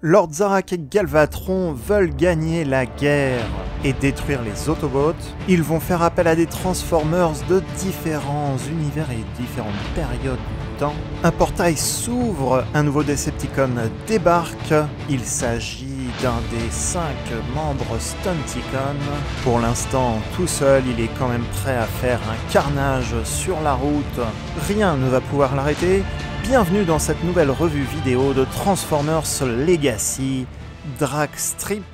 Lord Zarak et Galvatron veulent gagner la guerre et détruire les Autobots. Ils vont faire appel à des Transformers de différents univers et différentes périodes du temps. Un portail s'ouvre, un nouveau Decepticon débarque. Il s'agit d'un des 5 membres Stunticon. Pour l'instant, tout seul, il est quand même prêt à faire un carnage sur la route. Rien ne va pouvoir l'arrêter. Bienvenue dans cette nouvelle revue vidéo de Transformers Legacy, Dragstrip.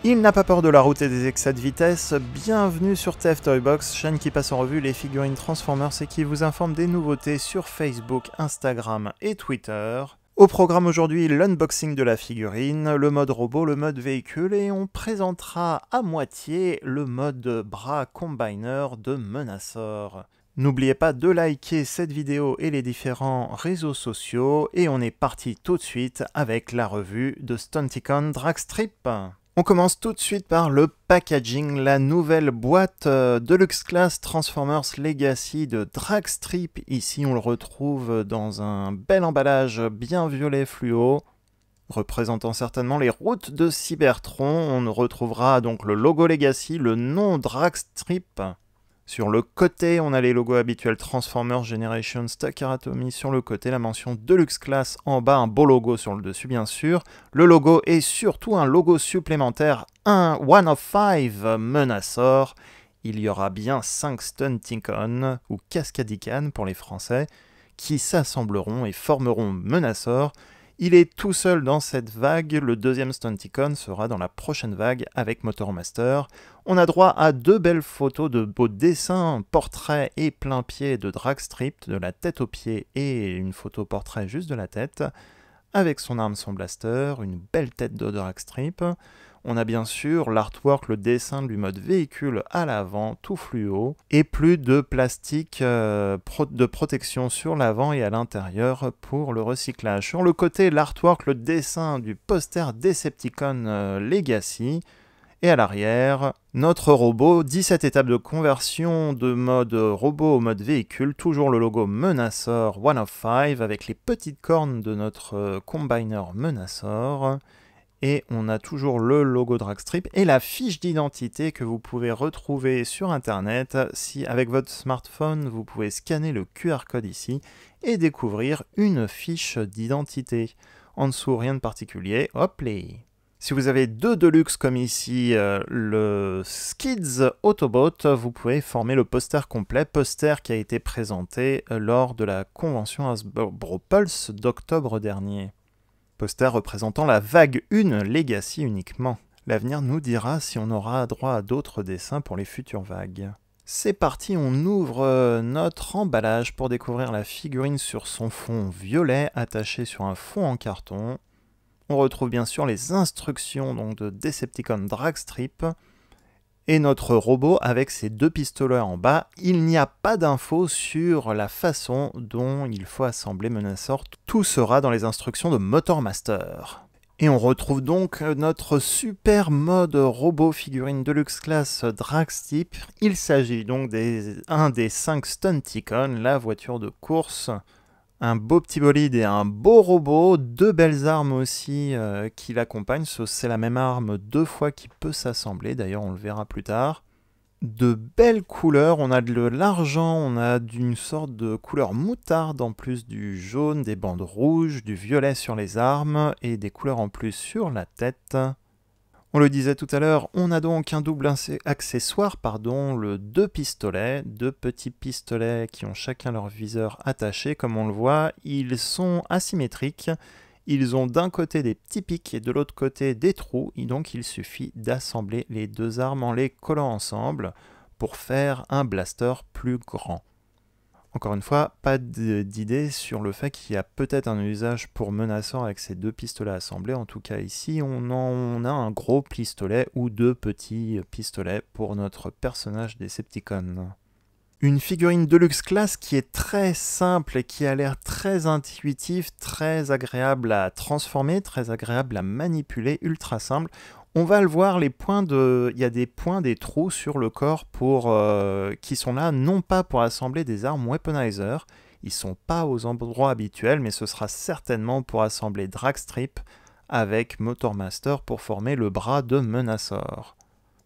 Il n'a pas peur de la route et des excès de vitesse. Bienvenue sur TF Toybox, chaîne qui passe en revue les figurines Transformers et qui vous informe des nouveautés sur Facebook, Instagram et Twitter. Au programme aujourd'hui, l'unboxing de la figurine, le mode robot, le mode véhicule et on présentera à moitié le mode bras combiner de Menasor. N'oubliez pas de liker cette vidéo et les différents réseaux sociaux et on est parti tout de suite avec la revue de Stunticon Dragstrip. On commence tout de suite par le packaging, la nouvelle boîte Deluxe Class Transformers Legacy de Dragstrip. Ici on le retrouve dans un bel emballage bien violet fluo, représentant certainement les routes de Cybertron. On retrouvera donc le logo Legacy, le nom Dragstrip. Sur le côté, on a les logos habituels Transformers Generation Stucker Atomy sur le côté, la mention Deluxe Class en bas, un beau logo sur le dessus bien sûr. Le logo est surtout un logo supplémentaire, un One of Five Menasor. Il y aura bien 5 Stunticon, ou Cascadican pour les Français, qui s'assembleront et formeront Menasor. Il est tout seul dans cette vague, le deuxième Stunticon sera dans la prochaine vague avec Motormaster. On a droit à 2 belles photos de beaux dessins, portraits et plein pied de Dragstrip, de la tête aux pieds et une photo portrait juste de la tête, avec son arme, son blaster, une belle tête de Dragstrip. On a bien sûr l'artwork, le dessin du mode véhicule à l'avant, tout fluo, et plus de plastique de protection sur l'avant et à l'intérieur pour le recyclage. Sur le côté, l'artwork, le dessin du poster Decepticon Legacy, et à l'arrière, notre robot, 17 étapes de conversion de mode robot au mode véhicule, toujours le logo Menasor One of Five avec les petites cornes de notre combiner Menasor. Et on a toujours le logo Dragstrip et la fiche d'identité que vous pouvez retrouver sur internet. Si avec votre smartphone, vous pouvez scanner le QR code ici et découvrir une fiche d'identité. En dessous, rien de particulier. Hop là. Si vous avez 2 Deluxe comme ici, le Skids Autobot, vous pouvez former le poster complet, poster qui a été présenté lors de la convention Hasbro Pulse d'octobre dernier. Poster représentant la vague 1 Legacy uniquement. L'avenir nous dira si on aura droit à d'autres dessins pour les futures vagues. C'est parti, on ouvre notre emballage pour découvrir la figurine sur son fond violet attaché sur un fond en carton. On retrouve bien sûr les instructions donc, de Decepticon Dragstrip. Et notre robot avec ses 2 pistolets en bas. Il n'y a pas d'infos sur la façon dont il faut assembler Menasor. Tout sera dans les instructions de Motormaster. Et on retrouve donc notre super mode robot figurine Deluxe Class Dragstrip. Il s'agit donc d'un des 5 Stunticon, la voiture de course. Un beau petit bolide et un beau robot, 2 belles armes aussi qui l'accompagnent. C'est la même arme 2 fois qui peut s'assembler, d'ailleurs on le verra plus tard. De belles couleurs, on a de l'argent, on a d'une sorte de couleur moutarde en plus du jaune, des bandes rouges, du violet sur les armes et des couleurs en plus sur la tête. On le disait tout à l'heure, on a donc un double accessoire, le 2 pistolets, 2 petits pistolets qui ont chacun leur viseur attaché. Comme on le voit, ils sont asymétriques, ils ont d'un côté des petits pics et de l'autre côté des trous, et donc il suffit d'assembler les 2 armes en les collant ensemble pour faire un blaster plus grand. Encore une fois, pas d'idée sur le fait qu'il y a peut-être un usage pour Menasor avec ces 2 pistolets assemblés. En tout cas ici, on a un gros pistolet ou 2 petits pistolets pour notre personnage Decepticon. Une figurine Deluxe Class qui est très simple et qui a l'air très intuitif, très agréable à transformer, très agréable à manipuler, ultra simple. On va le voir, il y a des points, des trous sur le corps qui sont là, non pas pour assembler des armes weaponizer, ils ne sont pas aux endroits habituels, mais ce sera certainement pour assembler Dragstrip avec Motormaster pour former le bras de Menasor.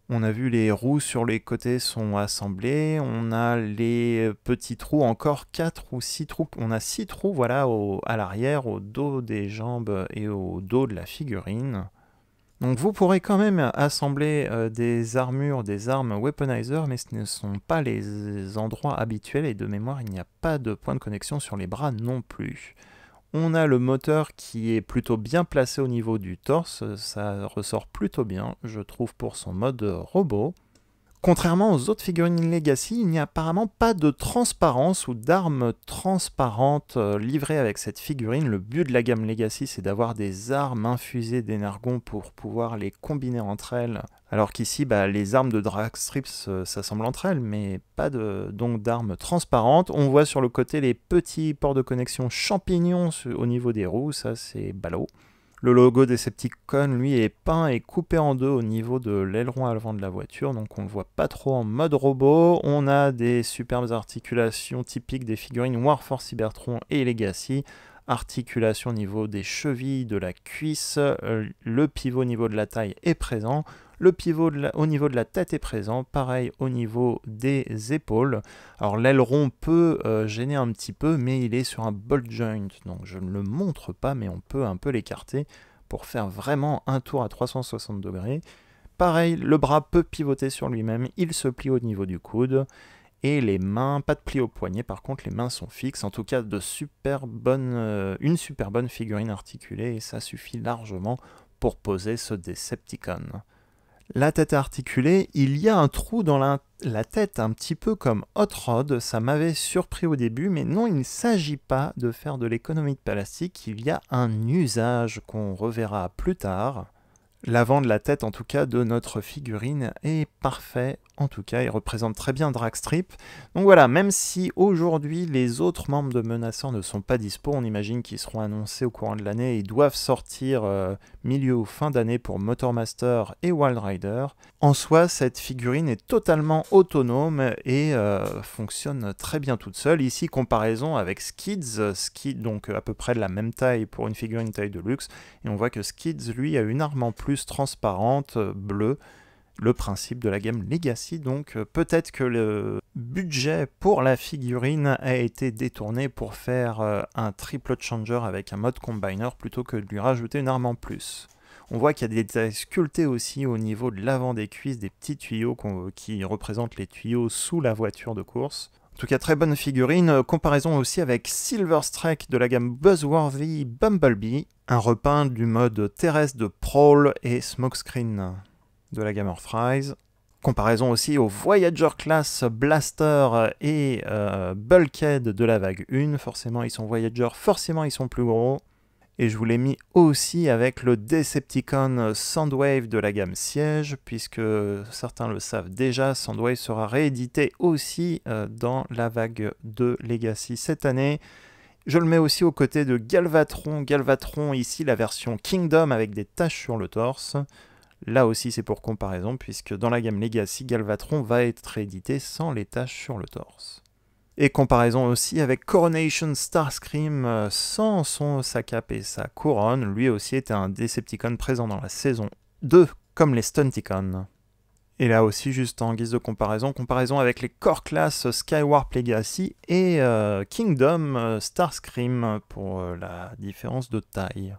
On a vu les roues sur les côtés sont assemblées, on a les petits trous, encore 4 ou 6 trous, on a 6 trous voilà, à l'arrière, au dos des jambes et au dos de la figurine. Donc vous pourrez quand même assembler des armures, des armes weaponizer, mais ce ne sont pas les endroits habituels et de mémoire il n'y a pas de point de connexion sur les bras non plus. On a le moteur qui est plutôt bien placé au niveau du torse, ça ressort plutôt bien, je trouve, pour son mode robot. Contrairement aux autres figurines Legacy, il n'y a apparemment pas de transparence ou d'armes transparentes livrées avec cette figurine. Le but de la gamme Legacy, c'est d'avoir des armes infusées d'énergon pour pouvoir les combiner entre elles. Alors qu'ici, les armes de Dragstrips s'assemblent entre elles, mais pas donc d'armes transparentes. On voit sur le côté les petits ports de connexion champignons au niveau des roues, ça c'est ballot. Le logo Decepticon, lui, est peint et coupé en deux au niveau de l'aileron avant de la voiture, donc on ne le voit pas trop en mode robot. On a des superbes articulations typiques des figurines Warforce Cybertron et Legacy. Articulation au niveau des chevilles, de la cuisse, le pivot au niveau de la taille est présent. Le pivot au niveau de la tête est présent, pareil au niveau des épaules. Alors l'aileron peut gêner un petit peu, mais il est sur un bolt joint, donc je ne le montre pas, mais on peut un peu l'écarter pour faire vraiment un tour à 360 degrés. Pareil, le bras peut pivoter sur lui-même, il se plie au niveau du coude. Et les mains, pas de pli au poignet, par contre les mains sont fixes, en tout cas une super bonne figurine articulée, et ça suffit largement pour poser ce Decepticon. La tête articulée, il y a un trou dans la tête, un petit peu comme Hot Rod, ça m'avait surpris au début, mais non, il ne s'agit pas de faire de l'économie de plastique, il y a un usage qu'on reverra plus tard. L'avant de la tête, en tout cas, de notre figurine est parfait. En tout cas, il représente très bien Dragstrip. Donc voilà, même si aujourd'hui les autres membres de Menasor ne sont pas dispo, on imagine qu'ils seront annoncés au courant de l'année. Ils doivent sortir milieu ou fin d'année pour Motormaster et Wild Rider. En soi, cette figurine est totalement autonome et fonctionne très bien toute seule. Ici, comparaison avec Skids, donc à peu près de la même taille pour une figurine taille de luxe. Et on voit que Skids, lui, a une arme en plus transparente, bleue. Le principe de la gamme Legacy, donc peut-être que le budget pour la figurine a été détourné pour faire un triple changer avec un mode combiner plutôt que de lui rajouter une arme en plus. On voit qu'il y a des détails sculptés aussi au niveau de l'avant des cuisses, des petits tuyaux qui représentent les tuyaux sous la voiture de course. En tout cas, très bonne figurine. Comparaison aussi avec Silverstrike de la gamme Buzzworthy Bumblebee, un repeint du mode terrestre de Prowl et Smokescreen de la gamme Earthrise. Comparaison aussi au Voyager Class Blaster et Bulkhead de la vague 1. Forcément, ils sont Voyager, forcément, ils sont plus gros. Et je vous l'ai mis aussi avec le Decepticon Soundwave de la gamme Siège, puisque certains le savent déjà, Soundwave sera réédité aussi dans la vague 2 Legacy cette année. Je le mets aussi aux côtés de Galvatron. Galvatron, ici, la version Kingdom avec des taches sur le torse. Là aussi, c'est pour comparaison, puisque dans la gamme Legacy, Galvatron va être édité sans les taches sur le torse. Et comparaison aussi avec Coronation Starscream sans sa cape et sa couronne. Lui aussi était un Decepticon présent dans la saison 2, comme les Stunticon. Et là aussi, juste en guise de comparaison avec les Core Class Skywarp Legacy et Kingdom Starscream pour la différence de taille.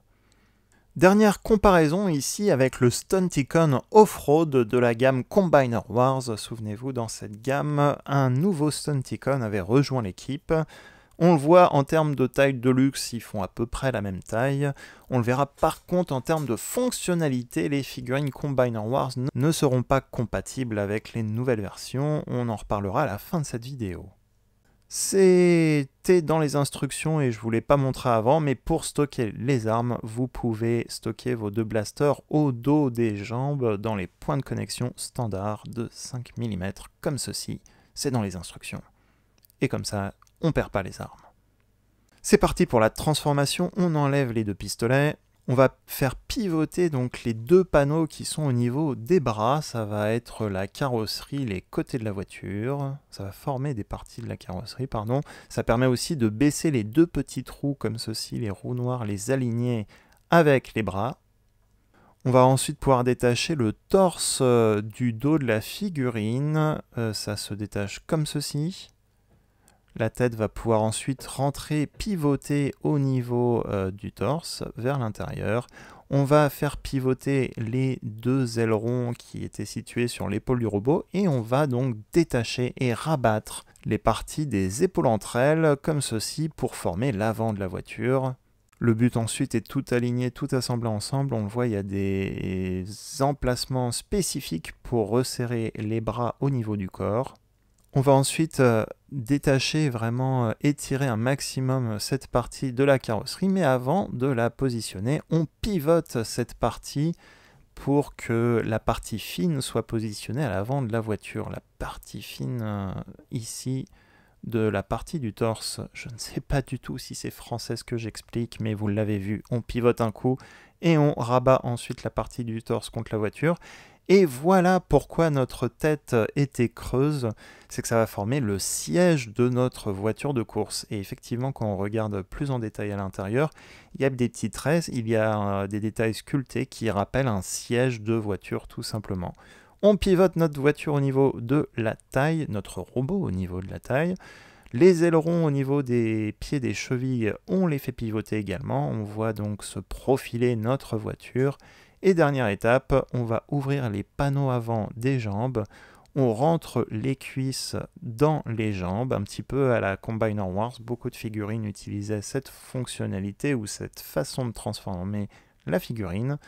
Dernière comparaison ici avec le Stunticon Off-Road de la gamme Combiner Wars. Souvenez-vous, dans cette gamme, un nouveau Stunticon avait rejoint l'équipe. On le voit en termes de taille de luxe, ils font à peu près la même taille. On le verra par contre en termes de fonctionnalité, les figurines Combiner Wars ne seront pas compatibles avec les nouvelles versions. On en reparlera à la fin de cette vidéo. C'était dans les instructions et je ne vous l'ai pas montré avant, mais pour stocker les armes, vous pouvez stocker vos deux blasters au dos des jambes dans les points de connexion standard de 5 mm, comme ceci. C'est dans les instructions. Et comme ça, on ne perd pas les armes. C'est parti pour la transformation, on enlève les deux pistolets. On va faire pivoter donc les deux panneaux qui sont au niveau des bras. Ça va être la carrosserie, les côtés de la voiture. Ça va former des parties de la carrosserie, pardon. Ça permet aussi de baisser les deux petits trous comme ceci, les roues noires, les aligner avec les bras. On va ensuite pouvoir détacher le torse du dos de la figurine. Ça se détache comme ceci. La tête va pouvoir ensuite rentrer, pivoter au niveau du torse vers l'intérieur. On va faire pivoter les deux ailerons qui étaient situés sur l'épaule du robot et on va donc détacher et rabattre les parties des épaules entre elles comme ceci pour former l'avant de la voiture. Le but ensuite est tout aligné, tout assemblé ensemble. On le voit, il y a des emplacements spécifiques pour resserrer les bras au niveau du corps. On va ensuite détacher, vraiment étirer un maximum cette partie de la carrosserie, mais avant de la positionner, on pivote cette partie pour que la partie fine soit positionnée à l'avant de la voiture. La partie fine ici de la partie du torse, je ne sais pas du tout si c'est français ce que j'explique, mais vous l'avez vu, on pivote un coup et on rabat ensuite la partie du torse contre la voiture. Et voilà pourquoi notre tête était creuse, c'est que ça va former le siège de notre voiture de course. Et effectivement, quand on regarde plus en détail à l'intérieur, il y a des petits traits, il y a des détails sculptés qui rappellent un siège de voiture tout simplement. On pivote notre voiture au niveau de la taille, notre robot au niveau de la taille. Les ailerons au niveau des pieds des chevilles, on les fait pivoter également. On voit donc se profiler notre voiture. Et dernière étape, on va ouvrir les panneaux avant des jambes. On rentre les cuisses dans les jambes, un petit peu à la Combiner Wars. Beaucoup de figurines utilisaient cette fonctionnalité ou cette façon de transformer la figurine.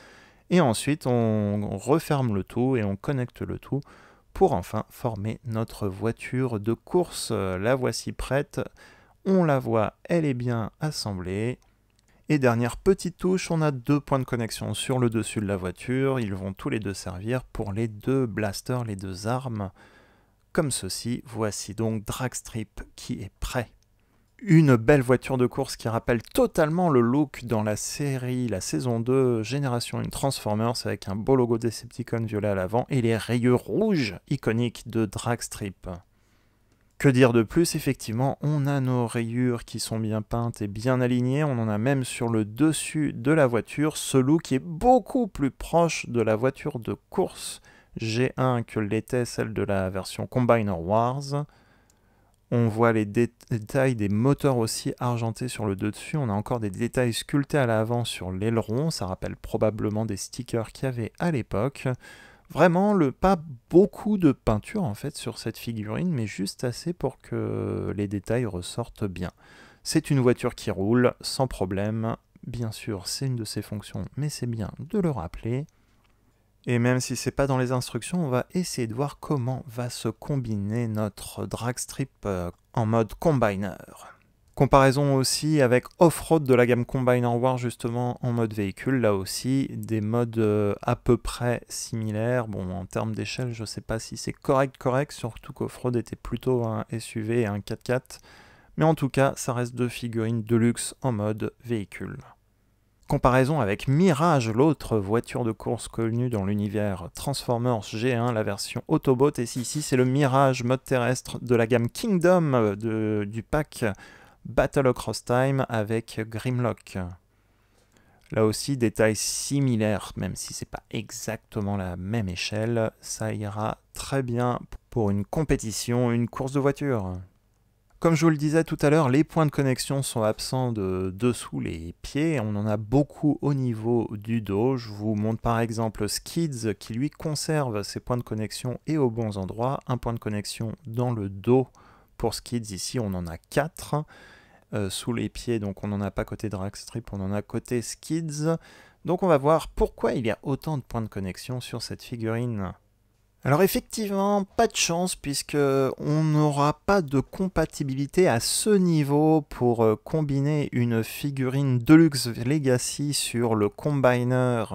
Et ensuite, on referme le tout et on connecte le tout pour enfin former notre voiture de course. La voici prête. On la voit, elle est bien assemblée. Et dernière petite touche, on a deux points de connexion sur le dessus de la voiture. Ils vont tous les deux servir pour les deux blasters, les deux armes. Comme ceci, voici donc Dragstrip qui est prêt. Une belle voiture de course qui rappelle totalement le look dans la série, la saison 2, Génération 1 Transformers, avec un beau logo Decepticon violet à l'avant et les rayures rouges iconiques de Dragstrip. Que dire de plus? Effectivement, on a nos rayures qui sont bien peintes et bien alignées. On en a même sur le dessus de la voiture. Ce look est beaucoup plus proche de la voiture de course G1 que l'était celle de la version Combiner Wars. On voit les détails des moteurs aussi argentés sur le dessus. On a encore des détails sculptés à l'avant sur l'aileron. Ça rappelle probablement des stickers qu'il y avait à l'époque. Vraiment, pas beaucoup de peinture en fait sur cette figurine, mais juste assez pour que les détails ressortent bien. C'est une voiture qui roule sans problème. Bien sûr, c'est une de ses fonctions, mais c'est bien de le rappeler. Et même si c'est pas dans les instructions, on va essayer de voir comment va se combiner notre Dragstrip en mode Combiner. Comparaison aussi avec Off-Road de la gamme Combiner Wars justement en mode véhicule, là aussi des modes à peu près similaires. Bon, en termes d'échelle, je sais pas si c'est correct, surtout qu'Off-Road était plutôt un SUV et un 4x4. Mais en tout cas, ça reste deux figurines de luxe en mode véhicule. Comparaison avec Mirage, l'autre voiture de course connue dans l'univers Transformers G1, la version Autobot. Et ici, c'est le Mirage mode terrestre de la gamme Kingdom du pack Battle Across Time avec Grimlock. Là aussi, détails similaires, même si c'est pas exactement la même échelle, ça ira très bien pour une compétition, une course de voiture. Comme je vous le disais tout à l'heure, les points de connexion sont absents de dessous les pieds. On en a beaucoup au niveau du dos. Je vous montre par exemple Skids qui lui conserve ses points de connexion et aux bons endroits. Un point de connexion dans le dos pour Skids, ici on en a 4. Sous les pieds, donc on n'en a pas côté Dragstrip, on en a côté Skids. Donc on va voir pourquoi il y a autant de points de connexion sur cette figurine. Alors effectivement, pas de chance puisque on n'aura pas de compatibilité à ce niveau pour combiner une figurine Deluxe Legacy sur le Combiner,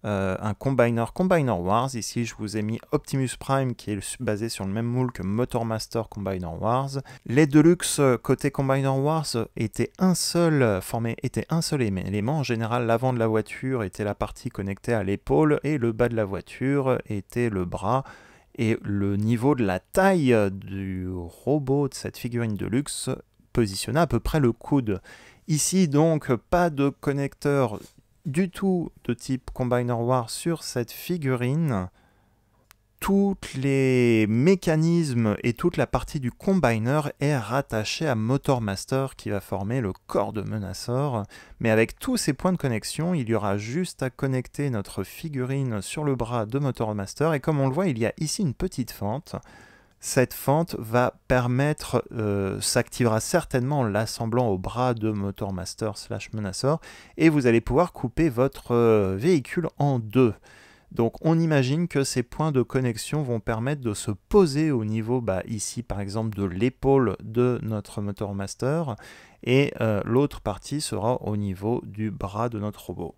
un Combiner Wars. Ici, je vous ai mis Optimus Prime qui est basé sur le même moule que Motormaster Combiner Wars. Les Deluxe côté Combiner Wars étaient un seul élément. En général, l'avant de la voiture était la partie connectée à l'épaule et le bas de la voiture était le bras. Et le niveau de la taille du robot de cette figurine Deluxe positionnait à peu près le coude. Ici donc, pas de connecteur du tout de type Combiner War sur cette figurine. Tous les mécanismes et toute la partie du Combiner est rattachée à Motormaster qui va former le corps de Menasor. Mais avec tous ces points de connexion, il y aura juste à connecter notre figurine sur le bras de Motormaster. Et comme on le voit, il y a ici une petite fente. Cette fente va permettre, s'activera certainement en l'assemblant au bras de Motormaster / Menasor. Et vous allez pouvoir couper votre véhicule en deux. Donc on imagine que ces points de connexion vont permettre de se poser au niveau, ici par exemple, de l'épaule de notre Motormaster, et l'autre partie sera au niveau du bras de notre robot.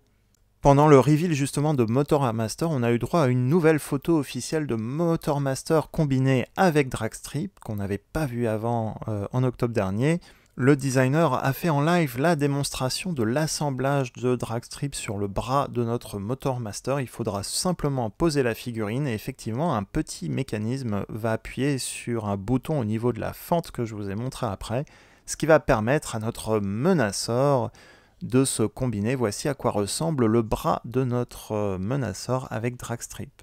Pendant le reveal justement de Motormaster, on a eu droit à une nouvelle photo officielle de Motormaster combiné avec Dragstrip, qu'on n'avait pas vu avant en octobre dernier. Le designer a fait en live la démonstration de l'assemblage de Dragstrip sur le bras de notre Motormaster. Il faudra simplement poser la figurine et effectivement un petit mécanisme va appuyer sur un bouton au niveau de la fente que je vous ai montré après, ce qui va permettre à notre Menasor de se combiner. Voici à quoi ressemble le bras de notre Menasor avec Dragstrip.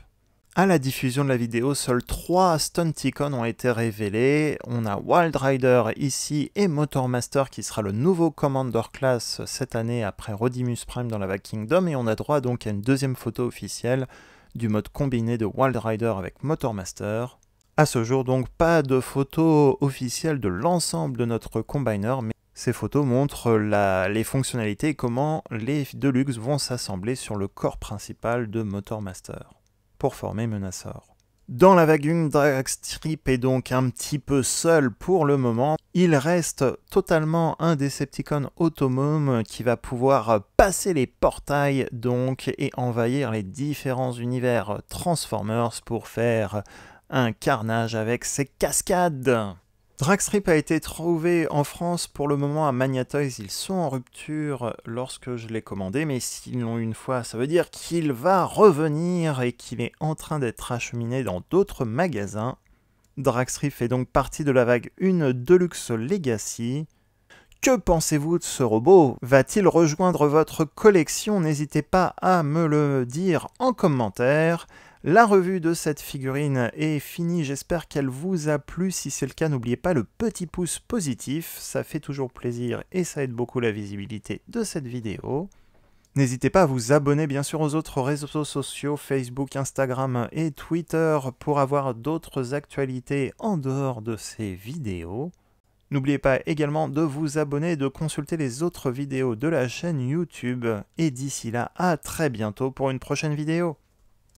À la diffusion de la vidéo, seuls 3 Stunticons ont été révélés. On a Wild Rider ici et Motormaster qui sera le nouveau Commander Class cette année après Rodimus Prime dans la vague Kingdom. Et on a droit donc à une deuxième photo officielle du mode combiné de Wild Rider avec Motormaster. À ce jour donc pas de photo officielle de l'ensemble de notre Combiner, mais ces photos montrent les fonctionnalités et comment les Deluxe vont s'assembler sur le corps principal de Motormaster pour former Menasor. Dans la vague 1, Dragstrip est donc un petit peu seul pour le moment. Il reste totalement un Decepticon autonome qui va pouvoir passer les portails donc et envahir les différents univers Transformers pour faire un carnage avec ses cascades. Dragstrip a été trouvé en France pour le moment à Magnatoys. Ils sont en rupture lorsque je l'ai commandé, mais s'ils l'ont une fois, ça veut dire qu'il va revenir et qu'il est en train d'être acheminé dans d'autres magasins. Dragstrip fait donc partie de la vague 1 Deluxe Legacy. Que pensez-vous de ce robot? Va-t-il rejoindre votre collection? N'hésitez pas à me le dire en commentaire. La revue de cette figurine est finie, j'espère qu'elle vous a plu. Si c'est le cas, n'oubliez pas le petit pouce positif, ça fait toujours plaisir et ça aide beaucoup la visibilité de cette vidéo. N'hésitez pas à vous abonner bien sûr aux autres réseaux sociaux, Facebook, Instagram et Twitter pour avoir d'autres actualités en dehors de ces vidéos. N'oubliez pas également de vous abonner et de consulter les autres vidéos de la chaîne YouTube. Et d'ici là, à très bientôt pour une prochaine vidéo.